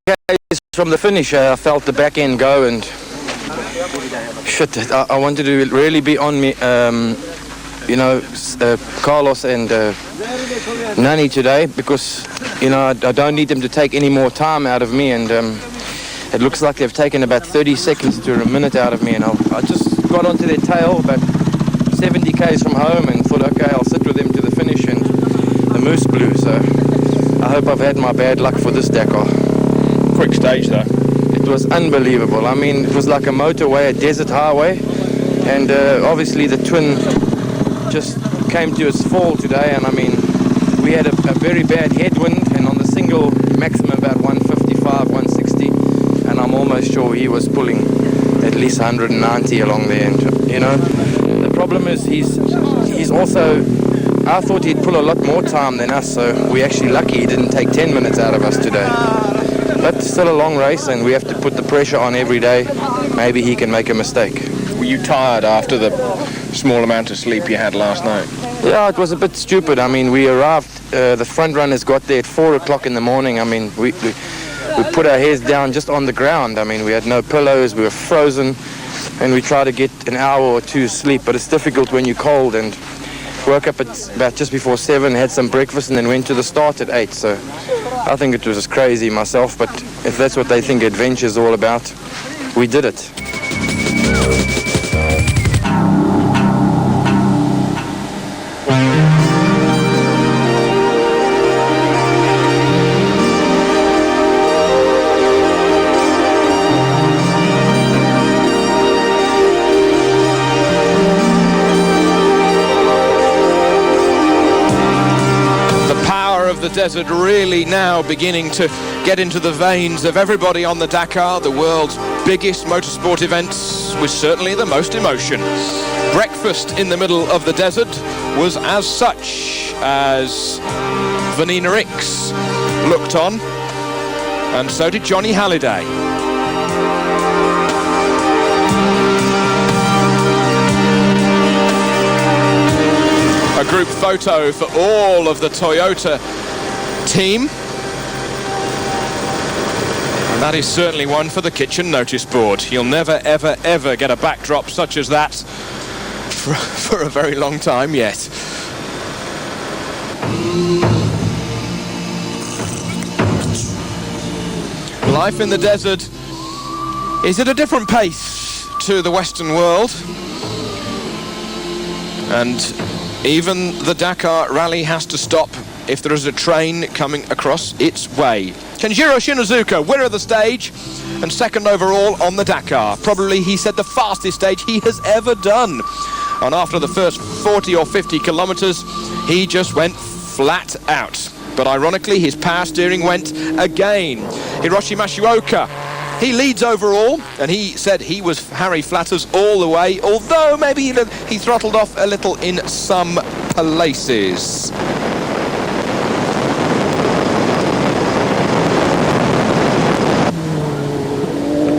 k's from the finish, I felt the back end go, and shit, I wanted to really be on me, Carlos and Nani today, because, I don't need them to take any more time out of me, and it looks like they've taken about 30 seconds to a minute out of me, and I just got onto their tail about 70 k's from home and thought, okay, I'll sit with them to the finish, and the moose blew, so I hope I've had my bad luck for this Dakar. Quick stage though. It was unbelievable. I mean, it was like a motorway, a desert highway, and obviously the twin just came to its fall today, and I mean, we had a very bad headwind, and on the single, maximum about 155, 160, and I'm almost sure he was pulling at least 190 along there, and the problem is he's also, I thought he'd pull a lot more time than us, so we're actually lucky he didn't take 10 minutes out of us today. But still a long race, and we have to put the pressure on every day. Maybe he can make a mistake. Were you tired after the small amount of sleep you had last night? Yeah, it was a bit stupid. I mean, we arrived, the front runners got there at 4 o'clock in the morning. I mean, we put our heads down just on the ground. I mean, we had no pillows, we were frozen, and we tried to get an hour or two sleep, but it's difficult when you're cold, and woke up at about just before 7, had some breakfast, and then went to the start at 8, so I think it was just crazy myself, but if that's what they think adventure's all about, we did it. The desert really now beginning to get into the veins of everybody on the Dakar, the world's biggest motorsport events, with certainly the most emotion. Breakfast in the middle of the desert was as such as Vanina Ricks looked on, and so did Johnny Halliday. A group photo for all of the Toyota team, and that is certainly one for the kitchen notice board. You'll never ever ever get a backdrop such as that for a very long time yet. Life in the desert is at a different pace to the Western world, and even the Dakar rally has to stop if there is a train coming across its way. Kenjiro Shinozuka, winner of the stage and second overall on the Dakar. Probably, he said, the fastest stage he has ever done. And after the first 40 or 50 kilometres, he just went flat out. But ironically, his power steering went again. Hiroshi Matsuoka, he leads overall, and he said he was Harry Flatters all the way, although maybe he throttled off a little in some places.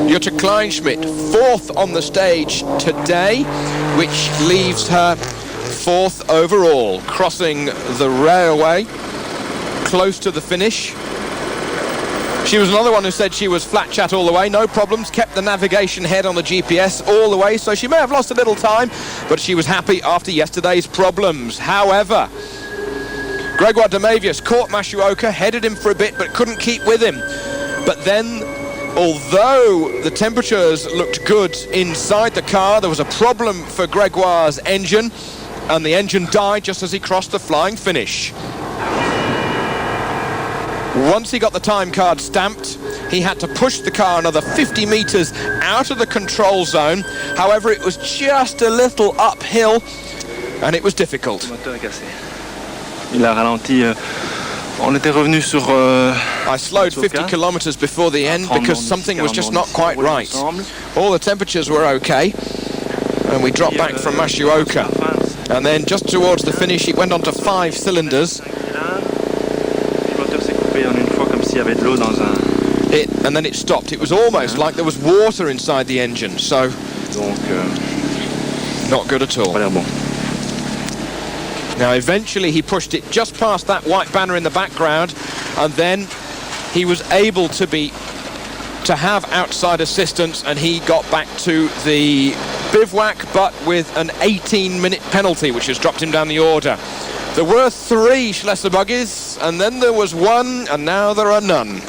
Jutta Kleinschmidt, fourth on the stage today, which leaves her fourth overall, crossing the railway close to the finish. She was another one who said she was flat chat all the way, no problems, kept the navigation head on the GPS all the way, so she may have lost a little time, but she was happy after yesterday's problems. However, Gregoire Demavius caught Matsuoka, headed him for a bit, but couldn't keep with him. But then, although the temperatures looked good inside the car, there was a problem for Gregoire's engine, and the engine died just as he crossed the flying finish. Once he got the time card stamped, he had to push the car another 50 metres out of the control zone. However, it was just a little uphill, and it was difficult. I slowed 50 kilometres before the end because something was just not quite right. All the temperatures were okay, and we dropped back from Matsuoka. And then just towards the finish, it went on to 5 cylinders. And then it stopped. It was almost like there was water inside the engine, so not good at all. Now eventually he pushed it just past that white banner in the background, and then he was able to be to have outside assistance, and he got back to the bivouac, but with an 18-minute penalty, which has dropped him down the order. There were 3 Schlesser buggies, and then there was 1, and now there are none.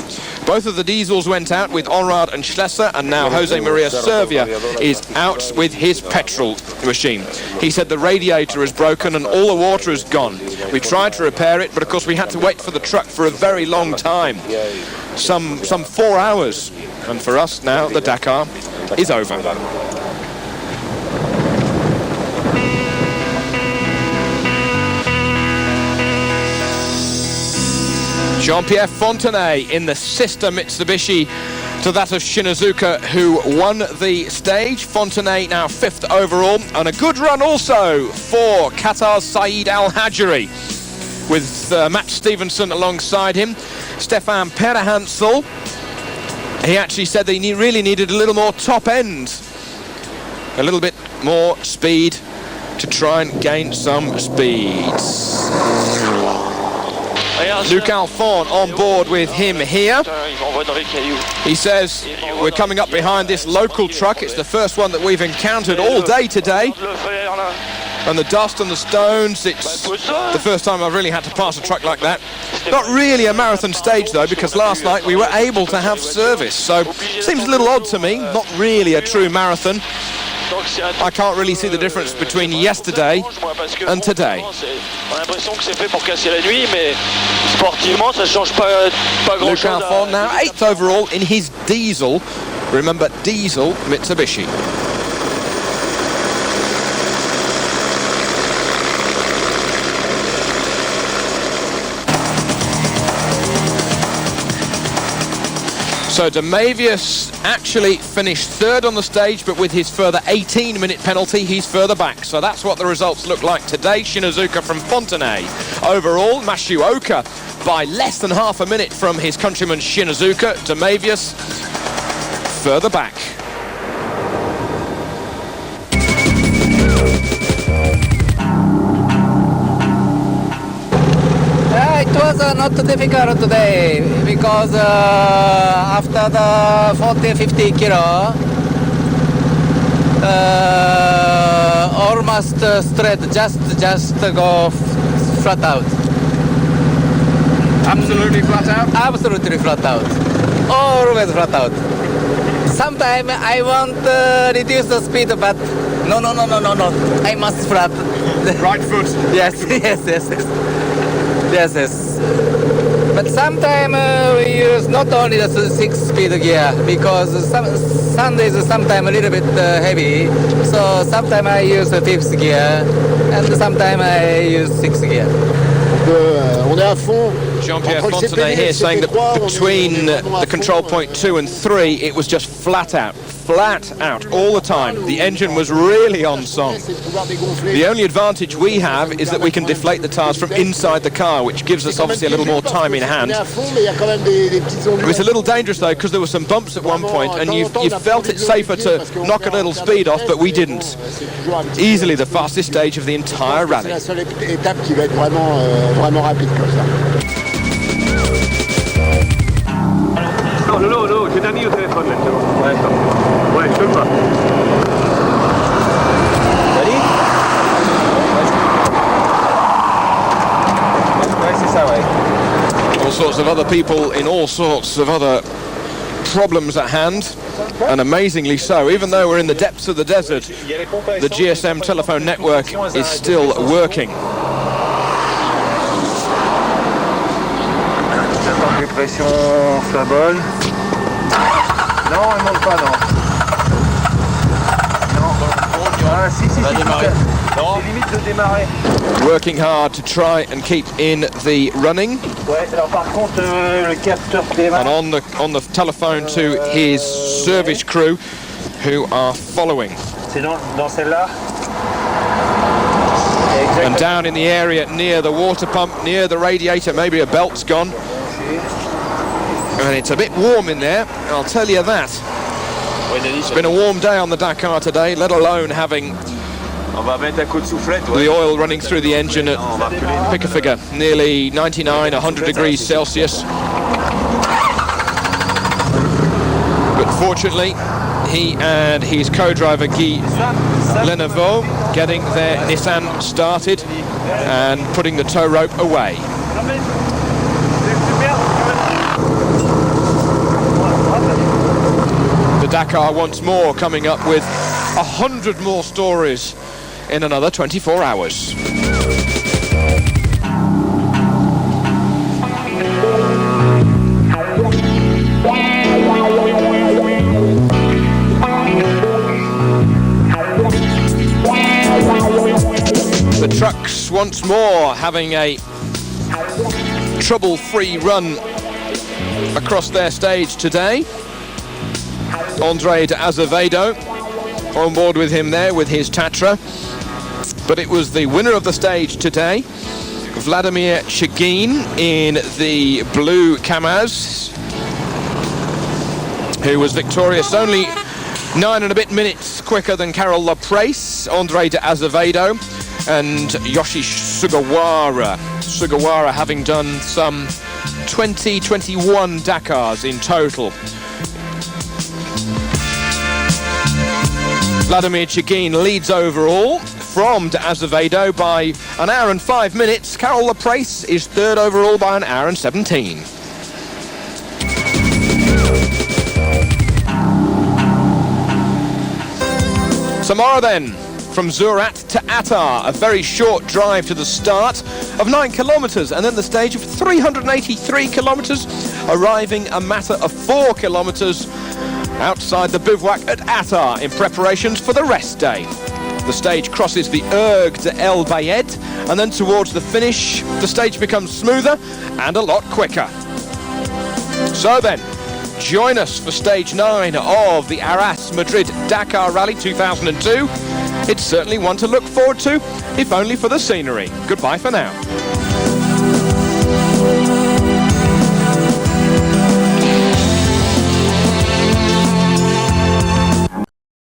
Both of the diesels went out with Onrad and Schlesser, and now Jose Maria Servia is out with his petrol machine. He said the radiator is broken and all the water is gone. We tried to repair it, but of course we had to wait for the truck for a very long time, some 4 hours. And for us now, the Dakar is over. Jean-Pierre Fontenay in the sister Mitsubishi to that of Shinazuka, who won the stage. Fontenay now 5th overall, and a good run also for Qatar's Saeed Al-Hajri, with Matt Stevenson alongside him. Stefan Perhansel, he actually said that he really needed a little more top end, a little bit more speed to try and gain some speed. Luc Alphon on board with him here. He says we're coming up behind this local truck. It's the first one that we've encountered all day today. And the dust and the stones, it's the first time I've really had to pass a truck like that. Not really a marathon stage though, because last night we were able to have service. So seems a little odd to me, not really a true marathon. I can't really see the difference between yesterday and today. Luc Alphon now 8th overall in his diesel. Remember, diesel Mitsubishi. So Damavius actually finished 3rd on the stage, but with his further 18-minute penalty, he's further back. So that's what the results look like today. Shinazuka from Fontenay. Overall, Mashioka by less than half a minute from his countryman Shinazuka. Damavius further back. It was not difficult today because after the 40-50 kilo, almost straight, just go flat out. Absolutely flat out? Absolutely flat out. Always flat out. Sometimes I want to reduce the speed, but no. I must flat. Right foot. Yes. But sometimes we use not only the 6-speed gear, because some days sometimes a little bit heavy. So sometimes I use the 5th gear, and sometimes I use 6th gear. Jean-Pierre Fontenay here saying that between the control point 2 and 3, it was just flat out all the time. The engine was really on song. The only advantage we have is that we can deflate the tires from inside the car, which gives us obviously a little more time in hand. It was a little dangerous though, because there were some bumps at one point, and you felt it safer to knock a little speed off, but we didn't. Easily the fastest stage of the entire rally. Non, j'ai Dani au téléphone maintenant. Ouais, je peux pas. Ready? Ouais, c'est ça, ouais. All sorts of other people in all sorts of other problems at hand, and amazingly so. Even though we're in the depths of the desert, the GSM telephone network is still working. J'attends que les pressions soient bonnes. Non, elle monte pas, non. Ah, si, c'est limite de démarrer. Working hard to try and keep in the running. Ouais, alors par contre, le capteur démarre. And on the telephone to his service crew, who are following. C'est dans celle-là. And down in the area near the water pump, near the radiator, maybe a belt's gone. And it's a bit warm in there, I'll tell you that. It's been a warm day on the Dakar today, let alone having the oil running through the engine at, pick a figure, nearly 99, 100 degrees Celsius. Fortunately, he and his co-driver Guy Lenevaux getting their Nissan started and putting the tow rope away. The Dakar once more coming up with 100 more stories in another 24 hours. The trucks once more having a trouble-free run across their stage today. Andre de Azevedo on board with him there with his Tatra. But it was the winner of the stage today, Vladimir Chagin in the blue Kamaz, who was victorious only 9 and a bit minutes quicker than Carol Laprace, Andre de Azevedo and Yoshi Sugawara. Sugawara having done some 21 Dakars in total. Vladimir Chagin leads overall from de Azevedo by an hour and 5 minutes. Carol Laprace is third overall by an hour and 17. Samara then, from Zurat to Attar, a very short drive to the start of 9 kilometres, and then the stage of 383 kilometres, arriving a matter of 4 kilometres outside the bivouac at Attar in preparations for the rest day. The stage crosses the Erg de El Bayed, and then towards the finish, the stage becomes smoother and a lot quicker. So then, join us for stage 9 of the Arras Madrid Dakar Rally 2002. It's certainly one to look forward to, if only for the scenery. Goodbye for now.